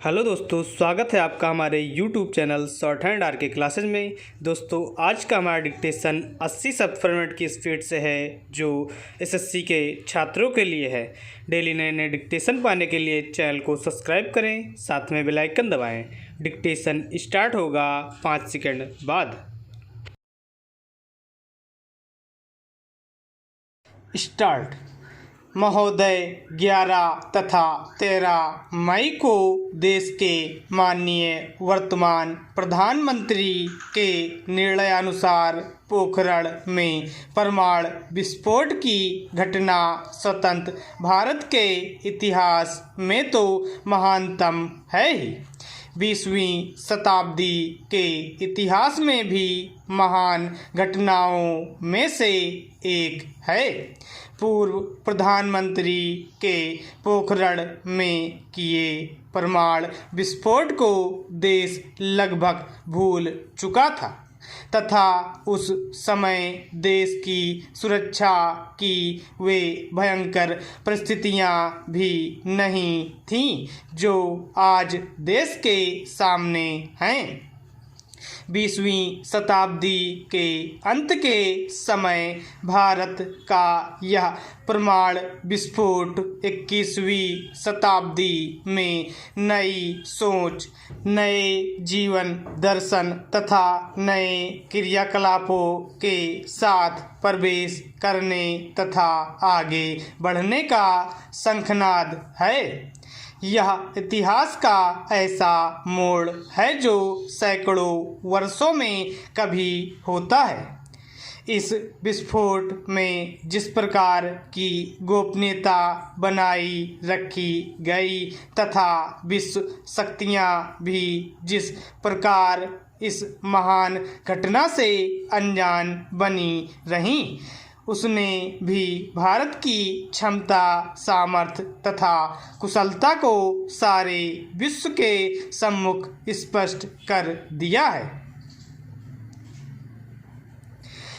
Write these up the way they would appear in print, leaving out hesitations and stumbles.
Hello दोस्तों, स्वागत है आपका हमारे YouTube channel short hand R K classes में। दोस्तों, आज का हमारा डिक्टेशन 80 शब्द पर मिनट की स्पीड से है, जो एसएससी के छात्रों के लिए है। डेली नए नए डिक्टेशन पाने के लिए चैनल को सब्सक्राइब करें, साथ में बेल आइकन दबाएं। डिक्टेशन स्टार्ट होगा 5 सेकंड बाद। स्टार्ट। महोदय, 11 तथा 13 मई को देश के माननीय वर्तमान प्रधानमंत्री के निर्णयानुसार पोखरण में परमाणु विस्फोट की घटना स्वतंत्र भारत के इतिहास में तो महानतम है ही, 20वीं शताब्दी के इतिहास में भी महान घटनाओं में से एक है। पूर्व प्रधानमंत्री के पोखरण में किए परमाणु विस्फोट को देश लगभग भूल चुका था तथा उस समय देश की सुरक्षा की वे भयंकर परिस्थितियां भी नहीं थीं जो आज देश के सामने हैं। 20वीं शताब्दी के अंत के समय भारत का यह परमाणु विस्फोट 21वीं शताब्दी में नई सोच, नए जीवन दर्शन तथा नए क्रियाकलापों के साथ प्रवेश करने तथा आगे बढ़ने का शंखनाद है। यह इतिहास का ऐसा मोड़ है जो सैकड़ों वर्षों में कभी होता है। इस विस्फोट में जिस प्रकार की गोपनीयता बनाई रखी गई तथा विश्व शक्तियां भी जिस प्रकार इस महान घटना से अनजान बनी रहीं, उसने भी भारत की क्षमता, सामर्थ्य तथा कुशलता को सारे विश्व के सम्मुख स्पष्ट कर दिया है।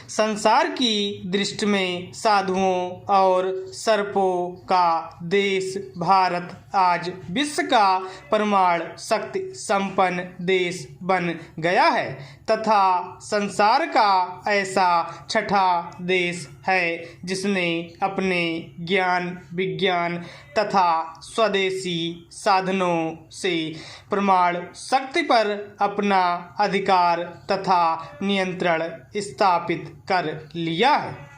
संसार की दृष्टि में साधुओं और सर्पों का देश भारत आज विश्व का परमाणु शक्ति संपन्न देश बन गया है तथा संसार का ऐसा छठा देश है जिसने अपने ज्ञान, विज्ञान तथा स्वदेशी साधनों से परमाणु शक्ति पर अपना अधिकार तथा नियंत्रण स्थापित कर लिया है।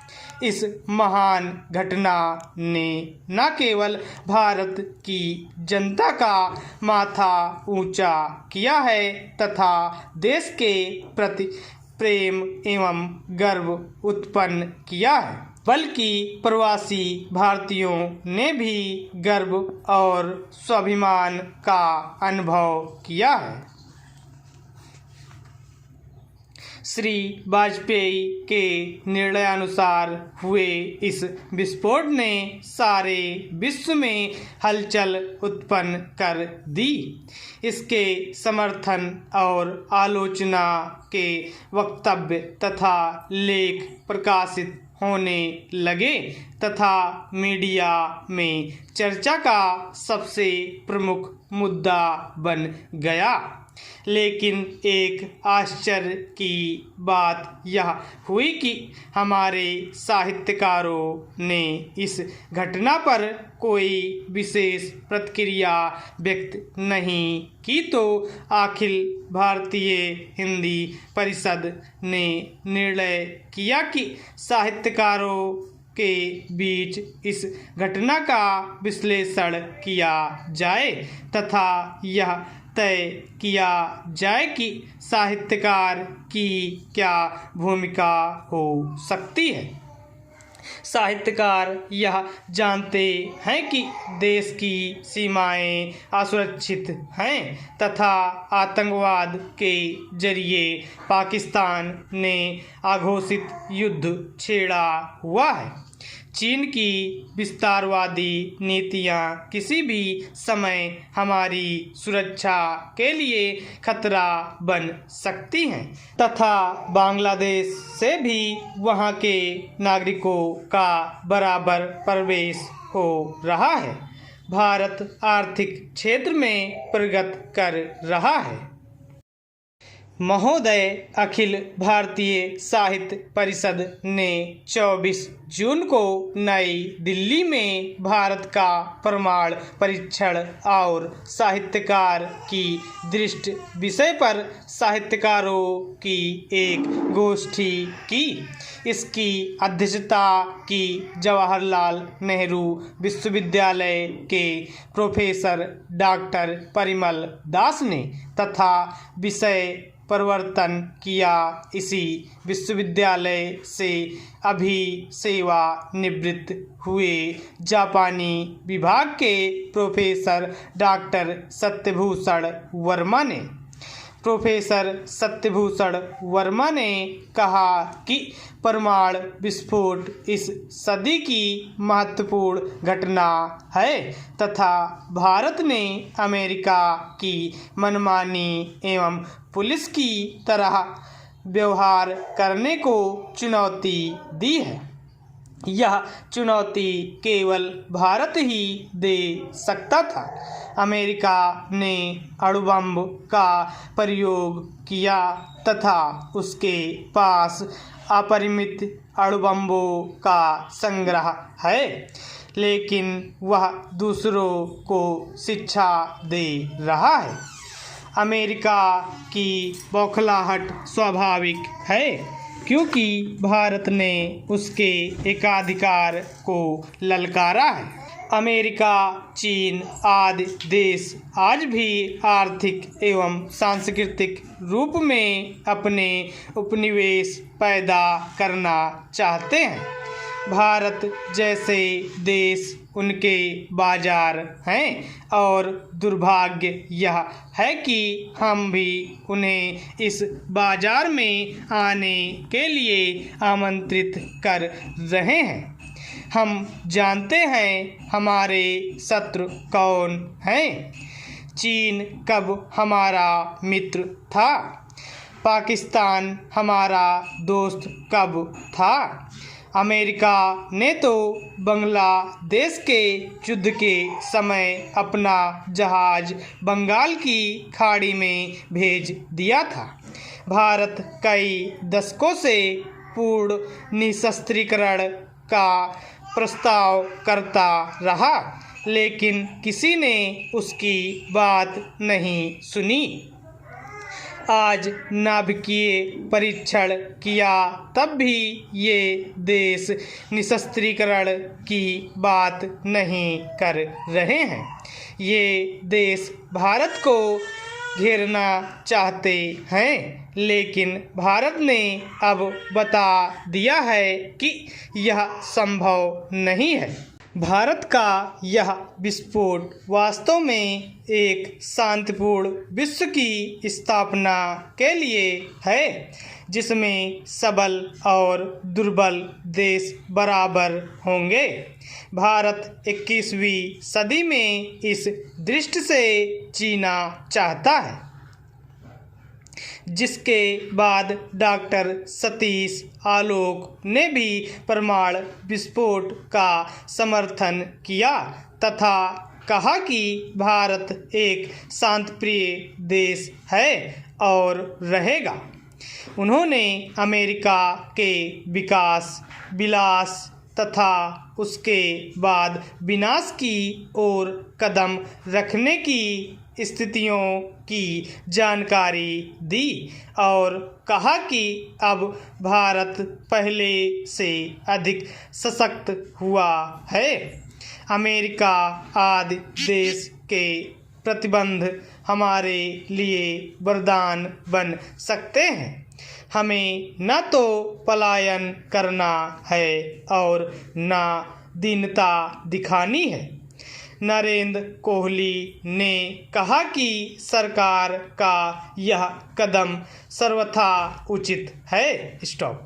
इस महान घटना ने न केवल भारत की जनता का माथा ऊंचा किया है तथा देश के प्रति प्रेम एवं गर्व उत्पन्न किया है, बल्कि प्रवासी भारतीयों ने भी गर्व और स्वाभिमान का अनुभव किया है। श्री वाजपेयी के निर्णयानुसार हुए इस विस्फोट ने सारे विश्व में हलचल उत्पन्न कर दी। इसके समर्थन और आलोचना के वक्तव्य तथा लेख प्रकाशित होने लगे तथा मीडिया में चर्चा का सबसे प्रमुख मुद्दा बन गया। लेकिन एक आश्चर्य की बात यह हुई कि हमारे साहित्यकारों ने इस घटना पर कोई विशेष प्रतिक्रिया व्यक्त नहीं की, तो अखिल भारतीय हिंदी परिषद ने निर्णय किया कि साहित्यकारों के बीच इस घटना का विश्लेषण किया जाए तथा यह तय किया जाए कि साहित्यकार की क्या भूमिका हो सकती है। साहित्यकार यह जानते हैं कि देश की सीमाएं असुरक्षित हैं तथा आतंकवाद के जरिए पाकिस्तान ने अघोषित युद्ध छेड़ा हुआ है। चीन की विस्तारवादी नीतियां किसी भी समय हमारी सुरक्षा के लिए खतरा बन सकती हैं तथा बांग्लादेश से भी वहां के नागरिकों का बराबर प्रवेश हो रहा है। भारत आर्थिक क्षेत्र में प्रगति कर रहा है। महोदय, अखिल भारतीय साहित्य परिषद ने 24 जून को नई दिल्ली में भारत का प्रमाण परीक्षण और साहित्यकार की दृष्टि विषय पर साहित्यकारों की एक गोष्ठी की। इसकी अध्यक्षता की जवाहरलाल नेहरू विश्वविद्यालय के प्रोफेसर डॉक्टर परिमल दास ने तथा विषय परिवर्तन किया। इसी विश्वविद्यालय से अभी सेवानिवृत्त हुए जापानी विभाग के प्रोफेसर डॉक्टर सत्यभूषण वर्मा ने कहा कि परमाणु विस्फोट इस सदी की महत्वपूर्ण घटना है तथा भारत ने अमेरिका की मनमानी एवं पुलिस की तरह व्यवहार करने को चुनौती दी है। यह चुनौती केवल भारत ही दे सकता था। अमेरिका ने अणुबम का प्रयोग किया तथा उसके पास अपरिमित अणुबमों का संग्रह है, लेकिन वह दूसरों को शिक्षा दे रहा है। अमेरिका की बौखलाहट स्वाभाविक है, क्योंकि भारत ने उसके एकाधिकार को ललकारा है। अमेरिका, चीन आदि देश आज भी आर्थिक एवं सांस्कृतिक रूप में अपने उपनिवेश पैदा करना चाहते हैं। भारत जैसे देश उनके बाजार हैं और दुर्भाग्य यह है कि हम भी उन्हें इस बाजार में आने के लिए आमंत्रित कर रहे हैं। हम जानते हैं हमारे शत्रु कौन हैं। चीन कब हमारा मित्र था? पाकिस्तान हमारा दोस्त कब था? अमेरिका ने तो बांग्लादेश के युद्ध के समय अपना जहाज बंगाल की खाड़ी में भेज दिया था। भारत कई दशकों से पूर्ण निशस्त्रीकरण का प्रस्ताव करता रहा, लेकिन किसी ने उसकी बात नहीं सुनी। आज नाभिकीय परीक्षण किया, तब भी ये देश निशस्त्रीकरण की बात नहीं कर रहे हैं। ये देश भारत को घेरना चाहते हैं, लेकिन भारत ने अब बता दिया है कि यह संभव नहीं है। भारत का यह विस्फोट वास्तव में एक शांतिपूर्ण विश्व की स्थापना के लिए है, जिसमें सबल और दुर्बल देश बराबर होंगे। भारत 21वीं सदी में इस दृष्टि से जीना चाहता है, जिसके बाद डॉक्टर सतीश आलोक ने भी परमाणु विस्फोट का समर्थन किया तथा कहा कि भारत एक शांतिप्रिय देश है और रहेगा। उन्होंने अमेरिका के विकास, विलास तथा उसके बाद विनाश की ओर कदम रखने की स्थितियों की जानकारी दी और कहा कि अब भारत पहले से अधिक सशक्त हुआ है। अमेरिका आदि देश के प्रतिबंध हमारे लिए वरदान बन सकते हैं। हमें न तो पलायन करना है और न दीनता दिखानी है। नरेंद्र कोहली ने कहा कि सरकार का यह कदम सर्वथा उचित है। स्टॉप।